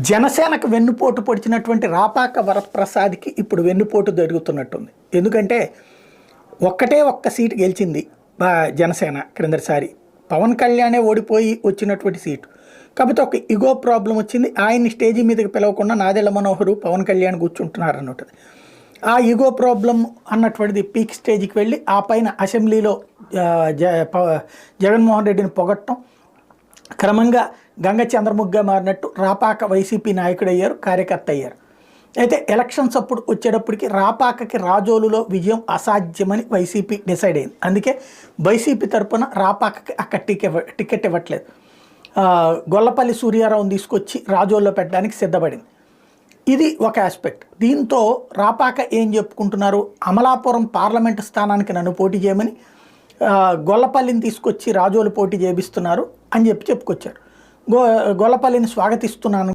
జనసేనకు వెన్నుపోటు పొడిచినటువంటి రాపాక వరప్రసాద్కి ఇప్పుడు వెన్నుపోటు జరుగుతున్నట్టుంది. ఎందుకంటే ఒక్క సీటు గెలిచింది జనసేన క్రిందటిసారి. పవన్ కళ్యాణే ఓడిపోయి వచ్చినటువంటి సీటు. కాకపోతే ఒక ఇగో ప్రాబ్లం వచ్చింది. ఆయన్ని స్టేజీ మీదకి పిలవకుండా నాదెళ్ల మనోహరు పవన్ కళ్యాణ్ కూర్చుంటున్నారు అన్నట్టు. ఆ ఇగో ప్రాబ్లం అన్నటువంటిది పీక్ స్టేజ్కి వెళ్ళి ఆ పైన అసెంబ్లీలో జగన్మోహన్ రెడ్డిని పొగట్టం, క్రమంగా గంగ చంద్రముగ్గా మారినట్టు రాపాక వైసీపీ నాయకుడు అయ్యారు, కార్యకర్త అయ్యారు. అయితే ఎలక్షన్స్ అప్పుడు వచ్చేటప్పటికి రాపాకకి రాజోలులో విజయం అసాధ్యమని వైసీపీ డిసైడ్ అయింది. అందుకే వైసీపీ తరఫున రాపాకకి అక్కడ టికెట్ ఇవ్వట్లేదు. గొల్లపల్లి సూర్యారావుని తీసుకొచ్చి రాజోల్లో పెట్టడానికి సిద్ధపడింది. ఇది ఒక ఆస్పెక్ట్. దీంతో రాపాక ఏం చెప్పుకుంటున్నారు, అమలాపురం పార్లమెంటు స్థానానికి నన్ను పోటీ చేయమని గొల్లపల్లిని తీసుకొచ్చి రాజోలు పోటీ చేపిస్తున్నారు అని చెప్పుకొచ్చారు. గొల్లపల్లిని స్వాగతిస్తున్నాను